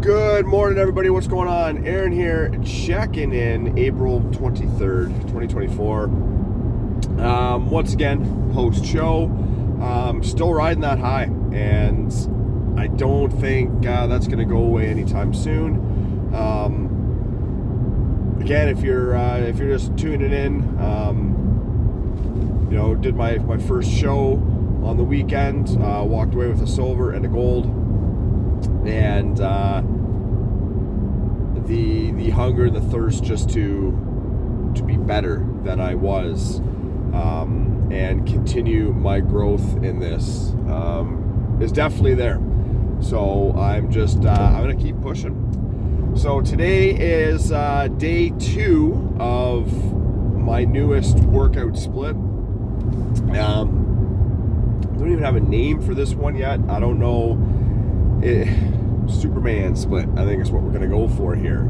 Good morning, everybody. What's going on? Aaron here, checking in April 23rd, 2024. Once again, post-show. Still riding that high, and I don't think that's going to go away anytime soon. Again, if you're just tuning in, did my first show on the weekend, walked away with a silver and a gold, and the hunger, the thirst just to be better than I was, and continue my growth in this is definitely there. So I'm gonna keep pushing. So today is day 2 of my newest workout split. I don't even have a name for this one yet. I don't know. Superman split, I think, is what we're going to go for here.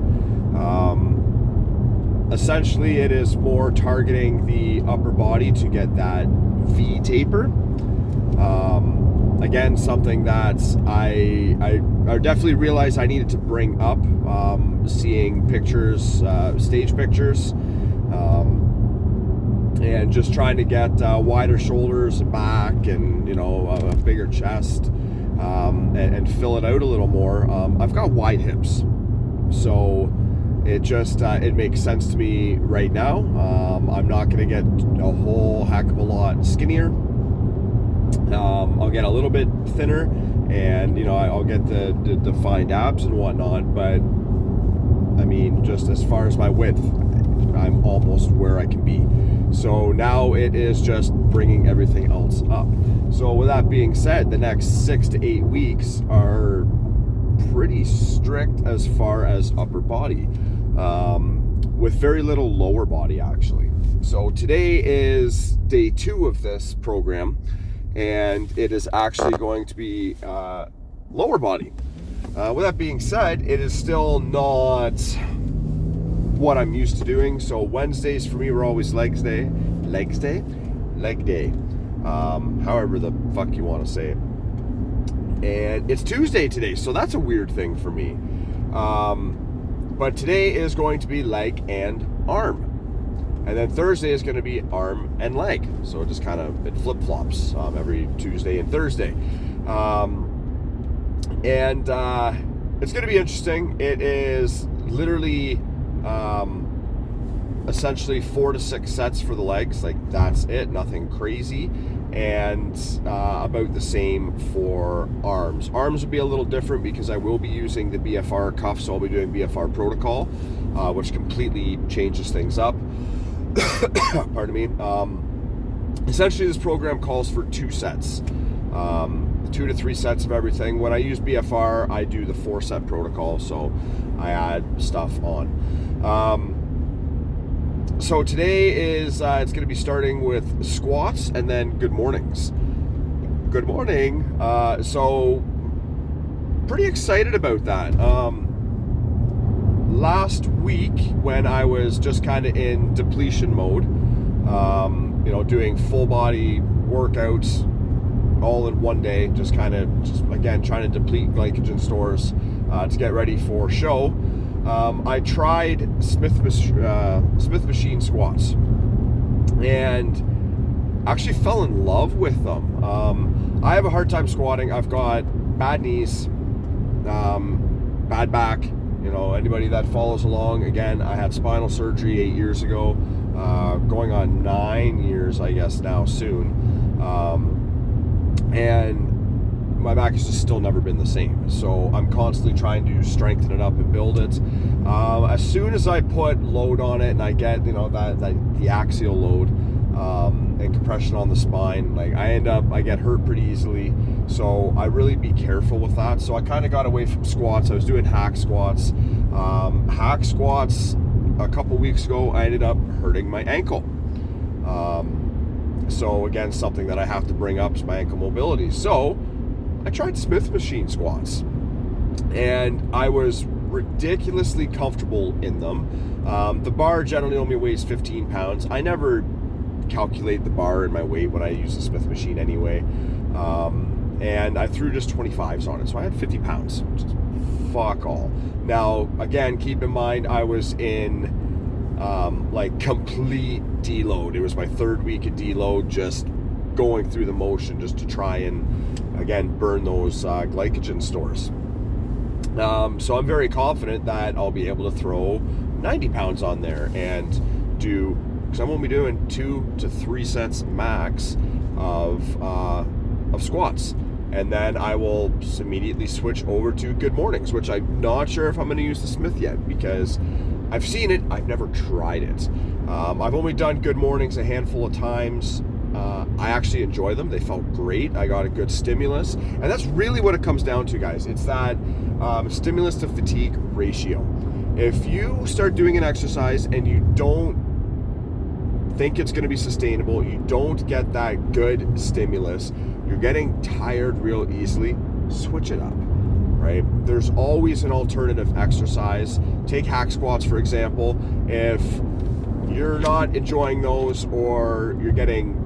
Essentially, it is more targeting the upper body to get that V taper. Again, something that I definitely realized I needed to bring up, seeing pictures, stage pictures, and just trying to get wider shoulders and back, and a bigger chest. And fill it out a little more. I've got wide hips, so it makes sense to me right now. I'm not going to get a whole heck of a lot skinnier. I'll get a little bit thinner, and I'll get the defined abs and whatnot. But I mean, just as far as my width, I'm almost where I can be. So now it is just bringing everything else up. So with that being said, the next 6 to 8 weeks are pretty strict as far as upper body, with very little lower body, actually. So today is day 2 of this program, and it is actually going to be lower body. With that being said, it is still not what I'm used to doing. So Wednesdays for me were always leg day, however the fuck you want to say it. And it's Tuesday today, so that's a weird thing for me. But today is going to be leg and arm, and then Thursday is going to be arm and leg. So it just it flip-flops every Tuesday and Thursday. And it's going to be interesting. It is literally essentially 4 to 6 sets for the legs. Like, that's it, nothing crazy. And about the same for arms. Arms will be a little different because I will be using the BFR cuff, so I'll be doing BFR protocol, which completely changes things up. Pardon me. Essentially, this program calls for 2 sets, 2 to 3 sets of everything. When I use BFR, I do the 4-set protocol, so I add stuff on. So today is it's going to be starting with squats and then good mornings. Good morning. So pretty excited about that. Last week, when I was just kind of in depletion mode, doing full body workouts all in one day, just again trying to deplete glycogen stores to get ready for show. I tried Smith machine squats and actually fell in love with them. I have a hard time squatting. I've got bad knees, bad back. Anybody that follows along, again, I had spinal surgery 8 years ago, going on 9 years, I guess now soon. And my back has just still never been the same. So I'm constantly trying to strengthen it up and build it. As soon as I put load on it and I get, the axial load and compression on the spine, I get hurt pretty easily. So I really be careful with that. So I kind of got away from squats. I was doing hack squats. Hack squats a couple weeks ago, I ended up hurting my ankle. So again, something that I have to bring up is my ankle mobility. So I tried Smith machine squats, and I was ridiculously comfortable in them. The bar generally only weighs 15 pounds. I never calculate the bar and my weight when I use the Smith machine anyway. And I threw just 25s on it, so I had 50 pounds, which is fuck all. Now, again, keep in mind, I was in like complete deload. It was my 3rd week of deload, just going through the motion just to try and, again, burn those glycogen stores. So I'm very confident that I'll be able to throw 90 pounds on there and do, because I'm going to be doing 2 to 3 sets max of squats. And then I will immediately switch over to good mornings, which I'm not sure if I'm going to use the Smith yet, because I've seen it, I've never tried it. I've only done good mornings a handful of times. I actually enjoy them. They felt great. I got a good stimulus. And that's really what it comes down to, guys. It's that stimulus to fatigue ratio. If you start doing an exercise and you don't think it's going to be sustainable, you don't get that good stimulus, you're getting tired real easily, switch it up, right? There's always an alternative exercise. Take hack squats, for example. If you're not enjoying those, or you're getting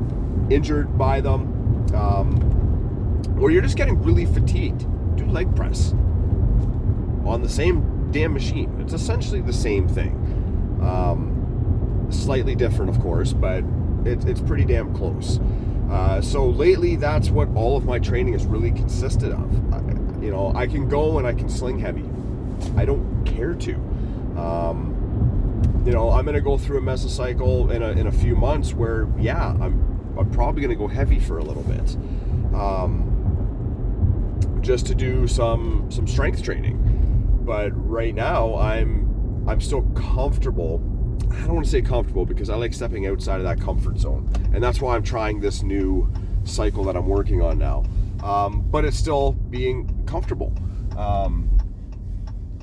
injured by them, or you're just getting really fatigued, do leg press on the same damn machine. It's essentially the same thing. Slightly different, of course, but it's pretty damn close. So lately, that's what all of my training has really consisted of. I can go and I can sling heavy. I don't care to. I'm going to go through a mesocycle in a few months where, yeah, I'm probably going to go heavy for a little bit, just to do some strength training. But right now, I'm still comfortable. I don't want to say comfortable, because I like stepping outside of that comfort zone, and that's why I'm trying this new cycle that I'm working on now. But it's still being comfortable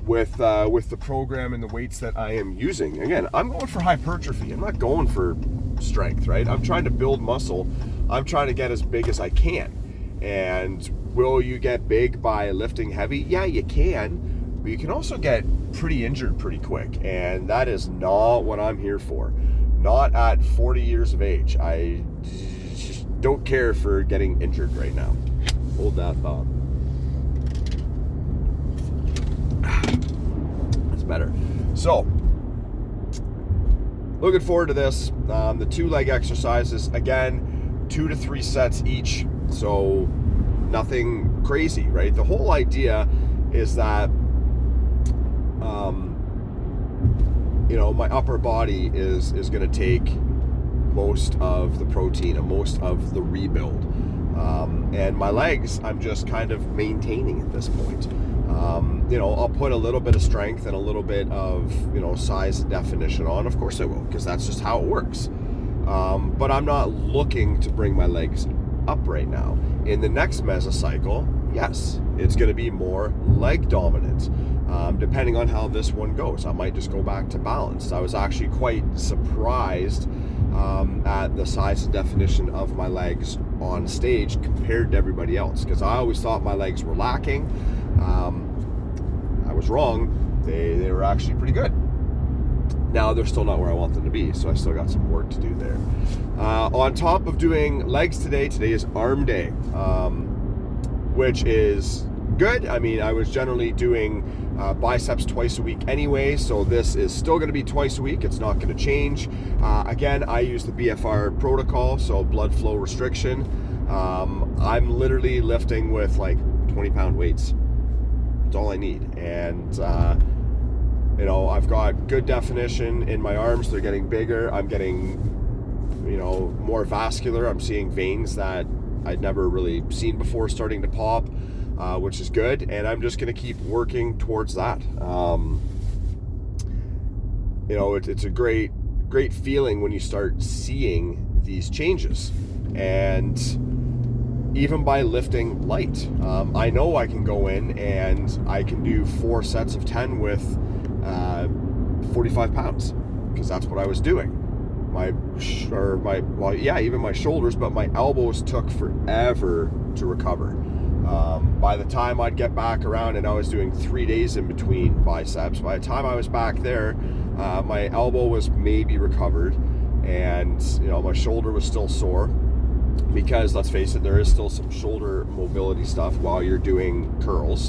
with the program and the weights that I am using. Again, I'm going for hypertrophy. I'm not going for strength, right? I'm trying to build muscle. I'm trying to get as big as I can. And will you get big by lifting heavy? Yeah, you can. But you can also get pretty injured pretty quick, and that is not what I'm here for. Not at 40 years of age. I just don't care for getting injured right now. Hold that thought. That's better. So, looking forward to this. The 2 leg exercises, again, 2 to 3 sets each. So, nothing crazy, right? The whole idea is that my upper body is going to take most of the protein and most of the rebuild, and my legs I'm just kind of maintaining at this point. I'll put a little bit of strength and a little bit of size and definition on, of course I will, because that's just how it works, but I'm not looking to bring my legs up right now. In the next mesocycle, yes, it's going to be more leg dominant. Depending on how this one goes, I might just go back to balance. I was actually quite surprised at the size and definition of my legs on stage compared to everybody else, because I always thought my legs were lacking. I was wrong. They were actually pretty good. Now they're still not where I want them to be, so I still got some work to do there. On top of doing legs today is arm day, which is good. I mean, I was generally doing biceps twice a week anyway, so this is still going to be twice a week. It's not going to change. Again, I use the BFR protocol, so blood flow restriction. I'm literally lifting with like 20-pound weights. That's all I need. And I've got good definition in my arms. They're getting bigger. I'm getting more vascular. I'm seeing veins that I'd never really seen before starting to pop, which is good, and I'm just going to keep working towards that. It's a great feeling when you start seeing these changes, and even by lifting light, I know I can go in and I can do 4 sets of 10 with 45 pounds, because that's what I was doing. Even my shoulders, but my elbows took forever to recover. By the time I'd get back around, and I was doing 3 days in between biceps, by the time I was back there, my elbow was maybe recovered, and my shoulder was still sore, because let's face it, there is still some shoulder mobility stuff while you're doing curls.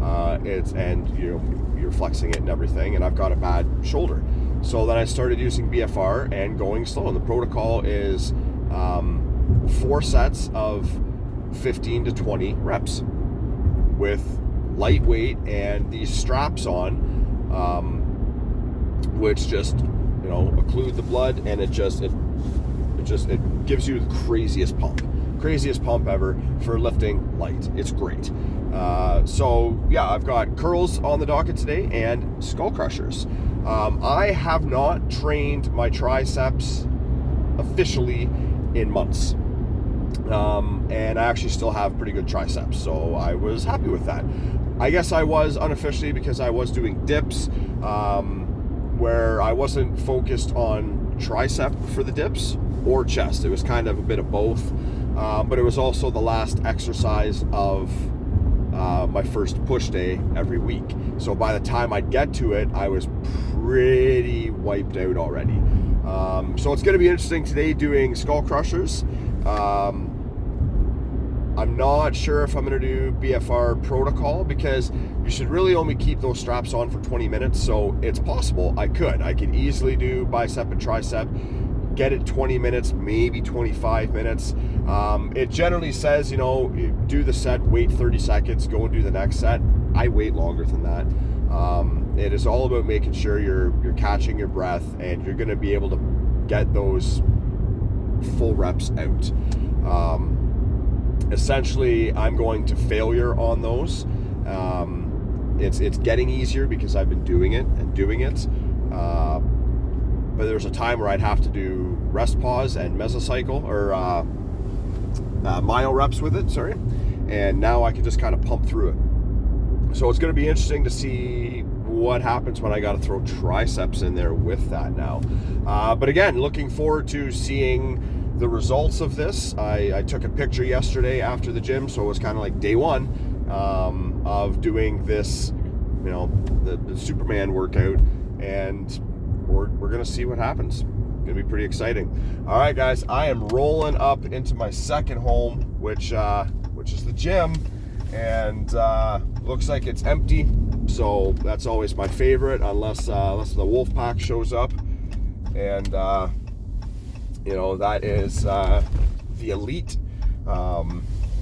and you're flexing it and everything, and I've got a bad shoulder. So then I started using BFR and going slow, and the protocol is 4 sets of 15 to 20 reps with lightweight and these straps on, which just occlude the blood, and it gives you the craziest pump ever for lifting light. It's great. So yeah, I've got curls on the docket today and skull crushers. I have not trained my triceps officially in months, and I actually still have pretty good triceps, so I was happy with that. I guess I was unofficially, because I was doing dips, where I wasn't focused on tricep for the dips or chest. It was kind of a bit of both, but it was also the last exercise of my first push day every week. So by the time I'd get to it, I was pretty wiped out already. So it's going to be interesting today doing skull crushers. I'm not sure if I'm going to do BFR protocol, because you should really only keep those straps on for 20 minutes. So it's possible I could easily do bicep and tricep, get it 20 minutes, maybe 25 minutes. It generally says, do the set, wait 30 seconds, go and do the next set. I wait longer than that. It is all about making sure you're catching your breath, and you're going to be able to get those full reps out. Essentially, I'm going to failure on those. It's getting easier because I've been doing it. But there's a time where I'd have to do rest pause and mesocycle, or myo reps with it, and now I can just kind of pump through it. So it's going to be interesting to see what happens when I got to throw triceps in there with that now. But again, looking forward to seeing the results of this. I took a picture yesterday after the gym, so it was kind of like day one of doing this, the Superman workout, and we're gonna see what happens. It's gonna be pretty exciting. All right, guys, I am rolling up into my second home, which is the gym, and looks like it's empty. So that's always my favorite, unless the wolf pack shows up, and that is the elite.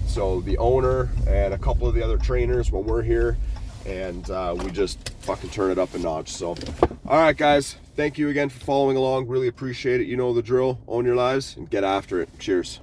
So the owner and a couple of the other trainers when we're here, and we just fucking turn it up a notch. So, all right, guys, thank you again for following along. Really appreciate it. You know the drill. Own your lives and get after it. Cheers.